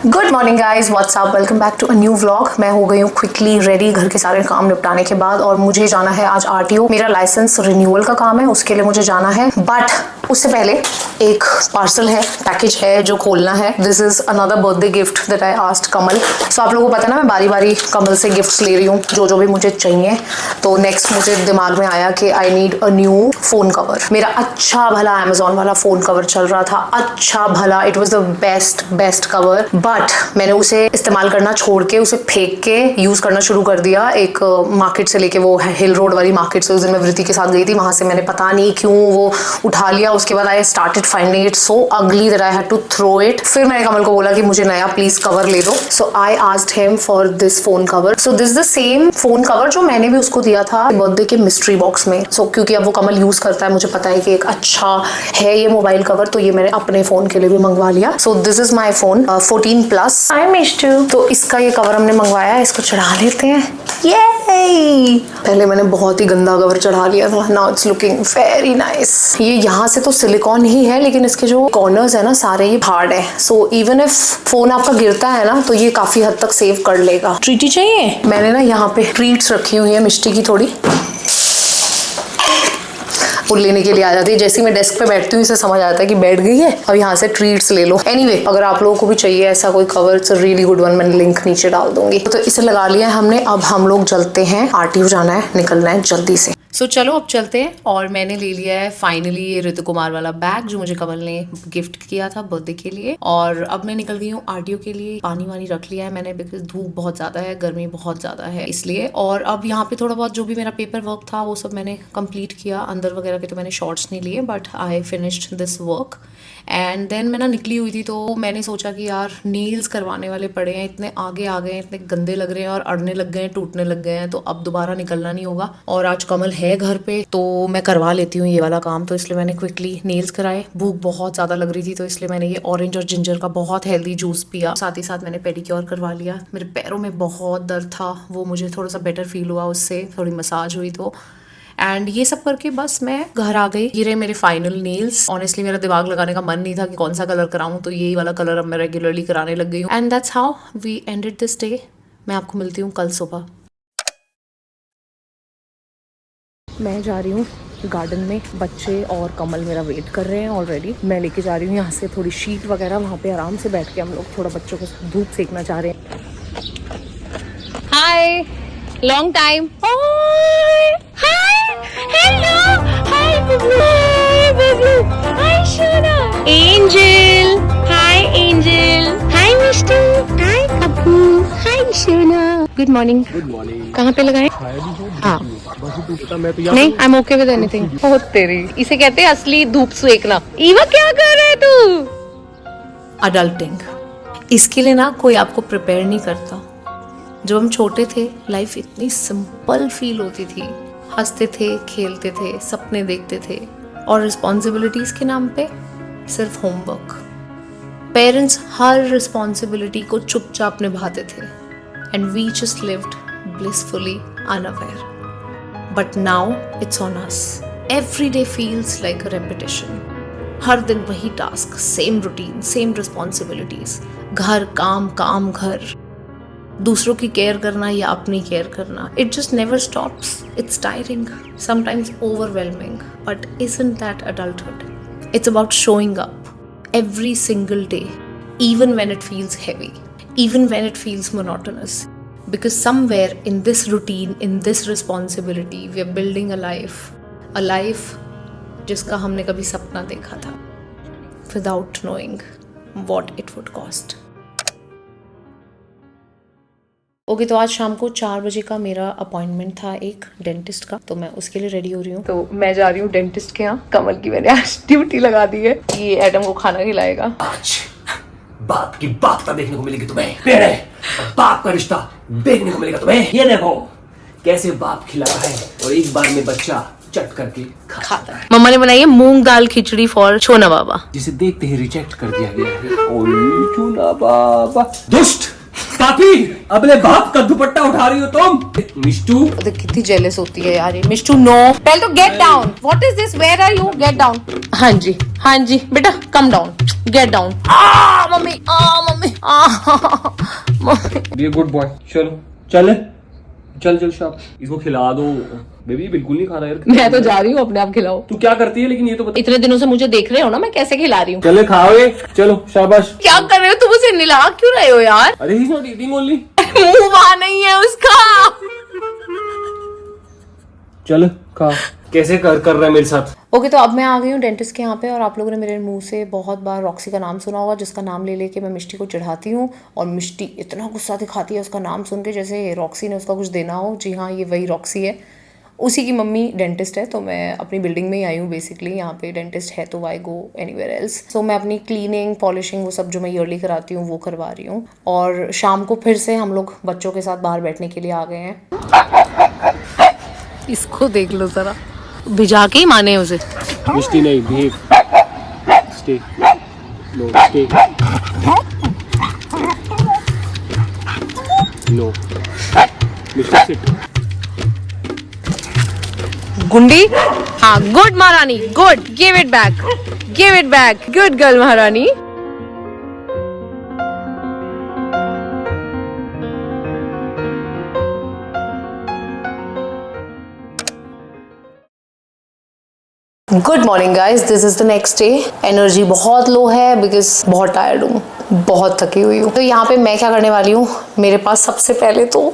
Good morning guys, what's up, welcome back to a new vlog. मैं हो गई हूँ क्विकली रेडी घर के सारे काम निपटाने के बाद और मुझे जाना है आज आरटीओ। मेरा लाइसेंस रिन्यूअल का काम है, उसके लिए मुझे जाना है। बट उससे पहले एक पार्सल है, पैकेज है जो खोलना है। This is another birthday gift that I asked Kamal. So आप लोगों को पता है ना, मैं बारी बारी कमल से गिफ्ट्स ले रही हूँ जो भी मुझे चाहिए। तो नेक्स्ट मुझे दिमाग में आया कि I need a new phone cover. मेरा अच्छा भला अमेजोन वाला फोन कवर चल रहा था, अच्छा भला, it was the best cover. But मैंने उसे इस्तेमाल करना छोड़ के, उसे फेंक के यूज करना शुरू कर दिया। एक मार्केट से लेके, वो हिल रोड वाली मार्केट से उस दिन मैं वृत्ति के साथ गई थी, वहां से मैंने पता नहीं क्यों वो उठा लिया। उसके बाद I started finding it so ugly that I had to throw it. फिर मैंने कमल को बोला कि मुझे नया प्लीज कवर ले दो। So I asked him for this phone cover. So this the same phone cover जो मैंने भी उसको दिया था बर्थडे के मिस्ट्री बॉक्स में। सो क्योंकि अब वो कमल यूज करता है, मुझे पता है कि एक अच्छा है ये मोबाइल कवर, तो ये मैंने अपने फोन के लिए भी मंगवा लिया। सो this is my phone 14+। I missed you. तो इसका ये कवर हमने मंगवाया है, इसको चढ़ा लेते हैं। ये पहले मैंने बहुत ही गंदा कवर चढ़ा लिया था, now it's looking very nice. ये यहाँ से तो सिलिकॉन ही है, लेकिन इसके जो कॉर्नर्स है ना सारे ये हार्ड है। सो इवन इफ फोन आपका गिरता है ना, तो ये काफी हद तक सेव कर लेगा। ट्रीटी चाहिए? मैंने ना यहाँ पे ट्रीट्स रखी हुई है मिष्टी की थोड़ी, वो लेने के लिए आ जाती है। जैसे ही मैं डेस्क पे बैठती हूँ, इसे समझ आता है कि बैठ गई है, अब यहाँ से ट्रीट्स ले लो। एनीवे, अगर आप लोगों को भी चाहिए ऐसा कोई cover, it's a really good one, मैंने लिंक नीचे डाल दूंगी। तो इसे लगा लिया है हमने। अब हम लोग चलते हैं, आरटीओ जाना है, निकलना है जल्दी से। सो चलो अब चलते हैं। और मैंने ले लिया है फाइनली ये ऋतु कुमार वाला बैग जो मुझे कमल ने गिफ्ट किया था बर्थडे के लिए। और अब मैं निकल गई हूँ आरटीओ के लिए। पानी वानी रख लिया है मैंने, बिकॉज धूप बहुत ज्यादा है, गर्मी बहुत ज्यादा है इसलिए। और अब यहाँ पे थोड़ा बहुत जो भी मेरा पेपर वर्क था वो सब मैंने कंप्लीट किया। अंदर वगैरह के तो मैंने शॉर्ट्स नहीं लिए, but I finished this work. And then मैं ना निकली हुई थी, तो मैंने सोचा कि यार नेल्स करवाने वाले पड़े हैं, इतने आगे आ गए हैं, इतने गंदे लग रहे हैं और अड़ने लग गए हैं, टूटने लग गए हैं, तो अब दोबारा निकलना नहीं होगा। और आज कमल है घर पे, तो मैं करवा लेती हूँ ये वाला काम। तो इसलिए मैंने क्विकली नेल्स कराए। भूख बहुत ज़्यादा लग रही थी, तो इसलिए मैंने ये ऑरेंज और जिंजर का बहुत हेल्दी जूस पिया। साथ ही साथ मैंने पेडिक्योर करवा लिया। मेरे पैरों में बहुत दर्द था, वो मुझे थोड़ा सा बेटर फील हुआ उससे, थोड़ी मसाज हुई तो। एंड ये सब करके बस मैं घर आ गई। ये रहे मेरे फाइनल नेल्स। ऑनेस्टली मेरा दिमाग लगाने का मन नहीं था कि कौन सा कलर कराऊं, तो यही वाला कलर अब मैं रेगुलरली कराने लग गई हूँ। And that's how we ended this day. मैं आपको मिलती हूँ कल सुबह। मैं जा रही हूँ गार्डन में, बच्चे और कमल मेरा वेट कर रहे हैं ऑलरेडी। मैं लेके जा रही हूँ यहाँ से थोड़ी शीट वगैरह, वहाँ पे आराम से बैठ के हम लोग थोड़ा बच्चों को धूप सेकना चाह रहे हैं। Hi, long time. Hello, hi Bablu, hi Shona, angel, hi angel, hi Mishti, hi Abbu, hi Shona. Good morning. Good morning. कहाँ पे लगाए? हाँ, नहीं, I am okay with anything. बहुत तेरी, इसे कहते हैं असली धूप सेकना। ईवा क्या कर रहे है तू? अडल्टिंग, इसके लिए ना कोई आपको प्रिपेयर नहीं करता। जब हम छोटे थे, लाइफ इतनी सिंपल फील होती थी। हंसते थे, खेलते थे, सपने देखते थे, और रिस्पॉन्सिबिलिटीज के नाम पे सिर्फ होमवर्क। पेरेंट्स हर रिस्पॉन्सिबिलिटी को चुपचाप निभाते थे, and we just lived blissfully unaware. But now it's on us. Every day feels like a repetition. हर दिन वही task, same routine, same responsibilities. घर, काम, काम, घर। दूसरों की केयर करना या अपनी केयर करना, it just never stops. It's tiring, sometimes overwhelming, but isn't that adulthood? It's about showing up every single day, even when it feels heavy, even when it feels monotonous. Because somewhere in this routine, in this responsibility, we are building a life जिसका हमने कभी सपना देखा था, without knowing what it would cost. Okay, तो आज शाम को 4 बजे का मेरा अपॉइंटमेंट था एक डेंटिस्ट का, तो मैं उसके लिए रेडी हो रही हूँ। तो मैं जा रही हूँ डेंटिस्ट के यहाँ। कमल की मैंने आज ड्यूटी लगा दी है, ये एडम को खाना खिलाएगा। आज बाप की बापता देखने को मिलेगी तुम्हें। पेड़े बाप का रिश्ता देखने को मिलेगा तुम्हें। ये देखो कैसे बाप खिला रहा है और एक बार में बच्चा चट करके खाता है। मम्मा ने बनाई है मूंग दाल खिचड़ी फॉर छोना बाबा, जिसे देखते ही रिजेक्ट कर दिया गया है। ओए छोना बाबा, दुष्ट पापी, अपने बाप का दुपट्टा उठा रही हो तुम। मिष्टू कितनी जेलस होती है यार ये। मिष्टू नो, पहले तो get down. What is this, where are you, get down. हाँ जी बेटा, come down. Get down. Mummy mummy mummy. Be good boy. चलो चल चल चल शॉप, इसको खिला दो। बेबी बिल्कुल नहीं खा रहा यार। मैं तो जा रही हूँ, अपने आप खिलाओ। तू क्या करती है लेकिन ये तो बता। इतने दिनों से मुझे देख रहे हो ना, मैं कैसे खिला रही हूँ। चले खाओगे, चलो शाबाश। क्या कर रहे हो तुम? उसे निला क्यों रहे हो यार? अरे he is not eating only. मुंह वहां नहीं है उसका। चल खा। कैसे कर रहा है मेरे साथ? ओके तो अब मैं आ गई हूँ डेंटिस्ट के यहाँ पे, और आप लोगों ने मेरे मुंह से बहुत बार रॉक्सी का नाम सुना होगा, जिसका नाम ले लेके मैं मिष्टी को चिढ़ाती हूँ, और मिष्टी इतना गुस्सा दिखाती है उसका नाम सुन के, जैसे रॉक्सी ने उसका कुछ देना हो। जी हाँ, ये वही रॉक्सी है, उसी की मम्मी डेंटिस्ट है। तो मैं अपनी बिल्डिंग में ही आई हूँ बेसिकली, यहाँ पे डेंटिस्ट है तो वाई गो एनीवेयर एल्स। सो मैं अपनी क्लीनिंग पॉलिशिंग वो सब जो मैं ईयरली कराती हूँ वो करवा रही हूँ, और शाम को फिर से हम लोग बच्चों के साथ बाहर बैठने के लिए आ गए हैं। इसको देख लो जरा, भिजा के ही माने उसे। मिष्टी नहीं, behave, stay, no stay, no, Mishti sit. गुंडी, हाँ गुड महारानी, good, give it back, give it back, good girl महारानी। Good morning guys, this is the next day. Energy बहुत लो है बिकॉज बहुत टायर्ड हूँ, बहुत थकी हुई हूँ। तो यहाँ पे मैं क्या करने वाली हूँ, मेरे पास सबसे पहले तो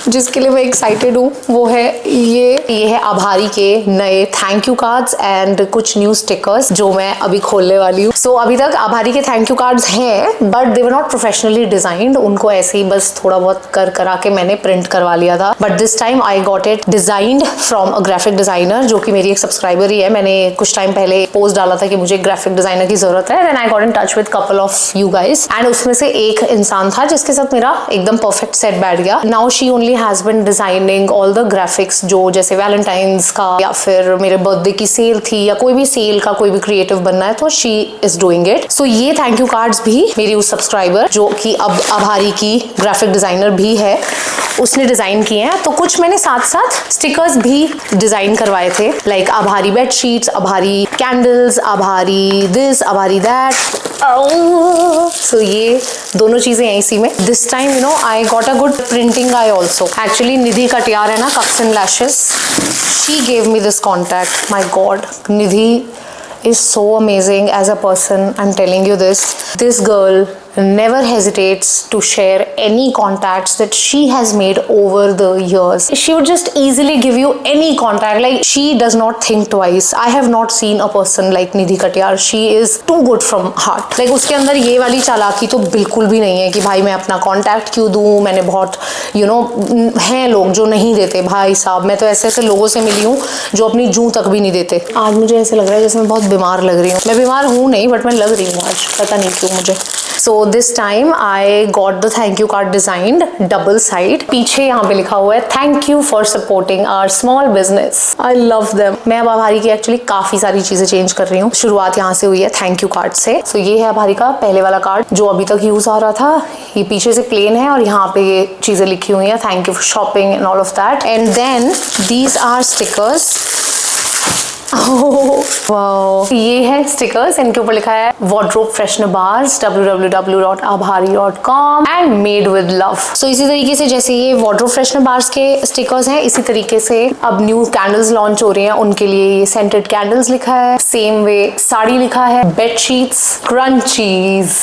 जिसके लिए मैं एक्साइटेड हूँ वो है ये है आभारी के नए थैंक यू कार्ड्स एंड कुछ न्यू स्टिकर्स जो मैं अभी खोलने वाली हूँ। सो अभी तक आभारी के थैंक यू कार्ड्स हैं but they were not professionally designed, उनको ऐसे ही बस थोड़ा बहुत करा के मैंने प्रिंट करवा लिया था। But this time I got it designed from a graphic designer जो कि मेरी एक सब्सक्राइबर ही है। मैंने कुछ टाइम पहले पोस्ट डाला था कि मुझे ग्राफिक डिजाइनर की जरूरत है, then I got in touch with couple of you guys, and उसमें से एक इंसान था जिसके साथ मेरा एकदम परफेक्ट सेट बैठ गया। Now she only has been designing all the graphics, जो जैसे वैलेंटाइंस का या फिर मेरे बर्थडे की सेल थी या कोई भी सेल का कोई भी क्रिएटिव बनना है तो शी इज डूइंग इट। सो ये थैंक यू कार्ड्स भी मेरी उस सब्सक्राइबर जो कि अब आभारी की ग्राफिक डिजाइनर भी है उसने डिजाइन किए हैं। तो कुछ मैंने साथ साथ स्टिकर्स भी डिजाइन करवाए थे, लाइक आभारी बेडशीट्स, आभारी कैंडल्स, आभारी दिस, आभारी दैट। सो ये दोनों चीजें हैं इसी में। This time you know I got a good printing I also. Actually Nidhi Katiyar है ना, cups and lashes, she gave me this contact. My god, Nidhi is so amazing as a person. I'm telling you this girl never hesitates to share any contacts that she has made over the years. She would just easily give you any contact, like she does not think twice. I have not seen a person like Nidhi Katiyar. She is too good from heart. Like उसके अंदर ये वाली चालाकी तो बिल्कुल भी नहीं है कि भाई मैं अपना contact क्यों दूँ। मैंने बहुत हैं लोग जो नहीं देते भाई साहब, मैं तो ऐसे ऐसे लोगों से मिली हूँ जो अपनी जूं तक भी नहीं देते। आज मुझे ऐसे लग रहा है जैसे मैं बहुत बीमार लग रही हूँ। मैं बीमार हूँ नहीं बट मैं लग रही हूँ आज, पता नहीं क्यों मुझे। So this time I got the thank you card designed double side. पीछे यहाँ पे लिखा हुआ है thank you for supporting our small business. I love them. मैं अब आभारी की एक्चुअली काफी सारी चीजें चेंज कर रही हूँ। शुरुआत यहाँ से हुई है थैंक यू कार्ड से। So ये है आभारी का पहले वाला कार्ड जो अभी तक यूज आ रहा था। ये पीछे से प्लेन है और यहाँ पे ये चीजें लिखी हुई है thank you for shopping and all of that. And then these are stickers. Wow, ये है स्टिकर्स, इनके ऊपर लिखा है wardrobe freshener bars www.abhari.com and made with love. So इसी तरीके से जैसे ये वार्डरोब फ्रेशनर बार्स के स्टिकर्स हैं, इसी तरीके से अब न्यू कैंडल्स लॉन्च हो रही हैं, उनके लिए ये सेंटेड कैंडल्स लिखा है। सेम वे साड़ी लिखा है, बेडशीट्स, क्रंचीज,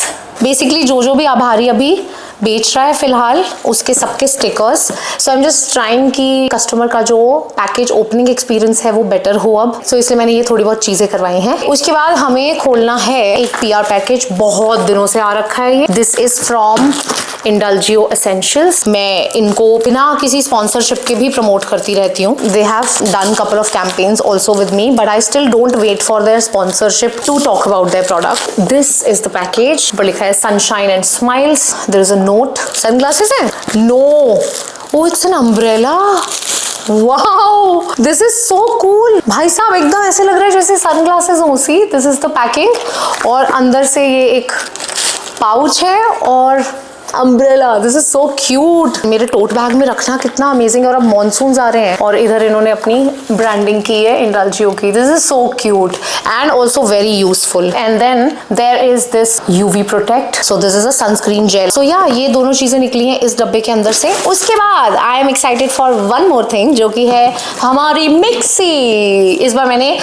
बेसिकली जो भी आभारी अभी बेच रहा है फिलहाल उसके सबके stickers. So I am just trying कि कस्टमर का जो पैकेज ओपनिंग एक्सपीरियंस है वो बेटर हो अब। सो इसलिए मैंने ये थोड़ी बहुत चीजें करवाई हैं। उसके बाद हमें खोलना है एक PR पैकेज, बहुत दिनों से आ रखा है ये। This is from Indulgeo essentials. मैं इनको बिना किसी स्पॉन्सरशिप के भी प्रमोट करती रहती हूँ। They have done couple of campaigns also with me but I still don't wait for their sponsorship to talk about their product. This is the package पर लिखा है sunshine and smiles. There is a note. Sunglasses है? No, oh it's an umbrella. Wow, this is so cool भाई साहब, एकदम ऐसे लग रहा है जैसे सनग्लासेस हो। See this is the packing और अंदर से ये एक पाउच है और umbrella, this is so cute. मेरे टोट बैग में रखना कितना अमेजिंग है। और अब मॉनसून आ रहे हैं और इधर इन्होंने अपनी ब्रांडिंग की है इंडालजियो की। This is so cute and also very useful. And then there is this UV protect, so this is a sunscreen gel. So या ये दोनों चीजें निकली हैं इस डब्बे के अंदर से। उसके बाद I am excited for one more thing, जो कि है हमारी मिक्सी। इस बार मैंने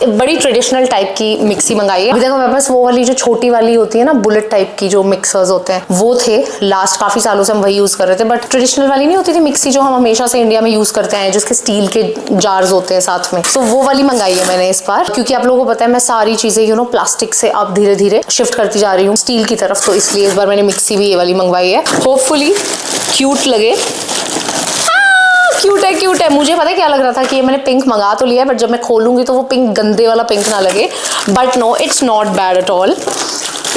बड़ी ट्रेडिशनल टाइप की मिक्सी मंगाई है। अभी देखो मेरे पास वो वाली जो छोटी वाली होती है ना, बुलेट टाइप की जो मिक्सर्स होते हैं, वो थे लास्ट काफी सालों से हम वही यूज कर रहे थे। बट ट्रेडिशनल वाली नहीं होती थी मिक्सी जो हम हमेशा से इंडिया में यूज करते हैं, जिसके स्टील के जार्स होते हैं साथ में। सो वो वाली मंगाई है मैंने इस बार, क्योंकि आप लोगों को पता है मैं सारी चीजें प्लास्टिक से अब धीरे धीरे शिफ्ट करती जा रही हूँ स्टील की तरफ। तो इसलिए इस बार मैंने मिक्सी भी ये वाली मंगवाई है। होपफुली क्यूट लगे। क्यूट है। मुझे पता है क्या लग रहा था कि ये मैंने पिंक मंगा तो लिया है, बट जब मैं खोलूंगी तो वो पिंक गंदे वाला पिंक ना लगे। But no, it's not bad at all.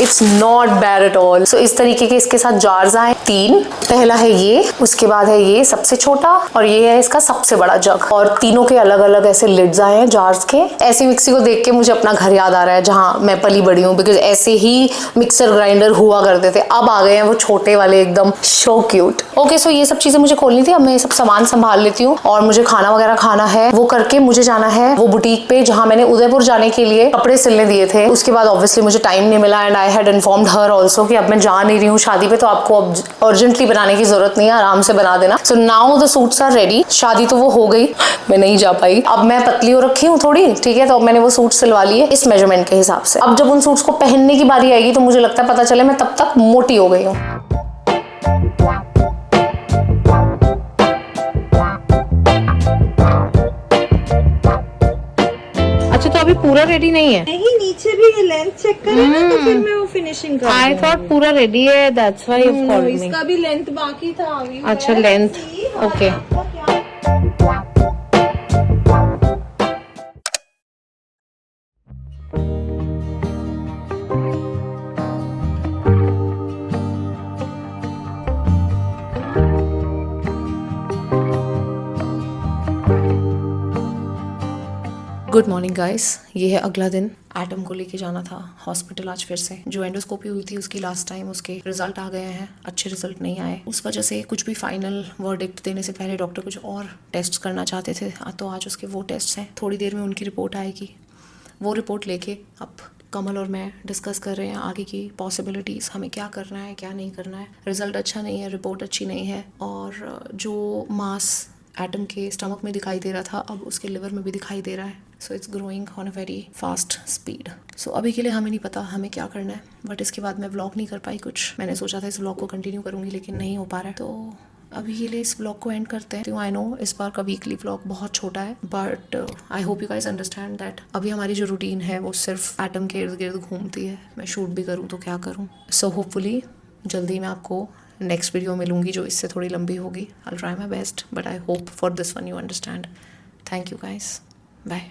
It's not bad at all. So इस तरीके के इसके साथ जार्स आए 3। पहला है ये, उसके बाद है ये सबसे छोटा, और ये है इसका सबसे बड़ा जग। और तीनों के अलग अलग ऐसे लिड्स आए हैं जार्स के। ऐसी मिक्सी को देख के मुझे अपना घर याद आ रहा है जहाँ मैं पली बड़ी हूँ, बिकॉज ऐसे ही मिक्सर ग्राइंडर हुआ करते थे। अब आ गए हैं वो छोटे वाले, एकदम सो क्यूट। ओके, सो ये सब चीजें मुझे खोलनी थी। अब मैं ये सब सामान संभाल लेती हूँ और मुझे खाना वगैरह खाना है। वो करके मुझे जाना है वो बुटीक पे जहाँ मैंने उदयपुर जाने के लिए कपड़े सिलने दिए थे। उसके बाद ऑब्वियसली मुझे टाइम नहीं मिला and I had informed her also कि अब मैं जा नहीं रही हूँ शादी पे, तो आपको अब अर्जेंटली बनाने की जरूरत नहीं है, आराम से बना देना। So now the suits are ready. शादी तो वो हो गई, मैं नहीं जा पाई। अब मैं पतली हो रखी हूँ थोड़ी, ठीक है, तो अब मैंने वो सूट सिलवा लिए इस मेजरमेंट के हिसाब से। अब जब उन सूट्स को पहनने की बारी आएगी तो मुझे लगता है पता चले मैं तब तक मोटी हो गई हूँ। अच्छा, तो अभी पूरा रेडी नहीं है? नहीं, नीचे भी ये लेंथ चेक करें ना, तो फिर मैं वो फिनिशिंग कर आई थॉट पूरा रेडी है, that's why you called me. इसका भी लेंथ बाकी था अभी। अच्छा, length, okay. Good morning guys, ये है अगला दिन। एटम को लेके जाना था हॉस्पिटल आज फिर से। जो एंडोस्कोपी हुई थी उसकी लास्ट टाइम, उसके रिजल्ट आ गए हैं, अच्छे रिजल्ट नहीं आए। उस वजह से कुछ भी फाइनल वर्डिक्ट देने से पहले डॉक्टर कुछ और टेस्ट करना चाहते थे, तो आज उसके वो टेस्ट हैं। थोड़ी देर में उनकी रिपोर्ट आएगी। वो रिपोर्ट लेके अब कमल और मैं डिस्कस कर रहे हैं आगे की पॉसिबिलिटीज़, हमें क्या करना है क्या नहीं करना है। रिजल्ट अच्छा नहीं है, रिपोर्ट अच्छी नहीं है, और जो मास एटम के स्टमक में दिखाई दे रहा था अब उसके लिवर में भी दिखाई दे रहा है। So it's growing on a very fast speed. So अभी के लिए हमें नहीं पता हमें क्या करना है, बट इसके बाद मैं व्लॉग नहीं कर पाई कुछ। मैंने सोचा था इस व्लॉग को कंटिन्यू करूँगी, लेकिन नहीं हो पा रहा है, तो अभी के लिए इस व्लॉग को एंड करते हैं। आई नो इस बार का वीकली व्लॉग बहुत छोटा है, but I hope you guys understand that अभी हमारी जो रूटीन है वो सिर्फ एटम के इर्द गिर्द घूमती है। मैं शूट भी करूँ तो क्या करूँ। सो होपफुली जल्दी मैं आपको नेक्स्ट वीडियो मिलूंगी जो इससे थोड़ी लंबी होगी। I will try my best, but I hope for this one you understand. Thank you guys, bye.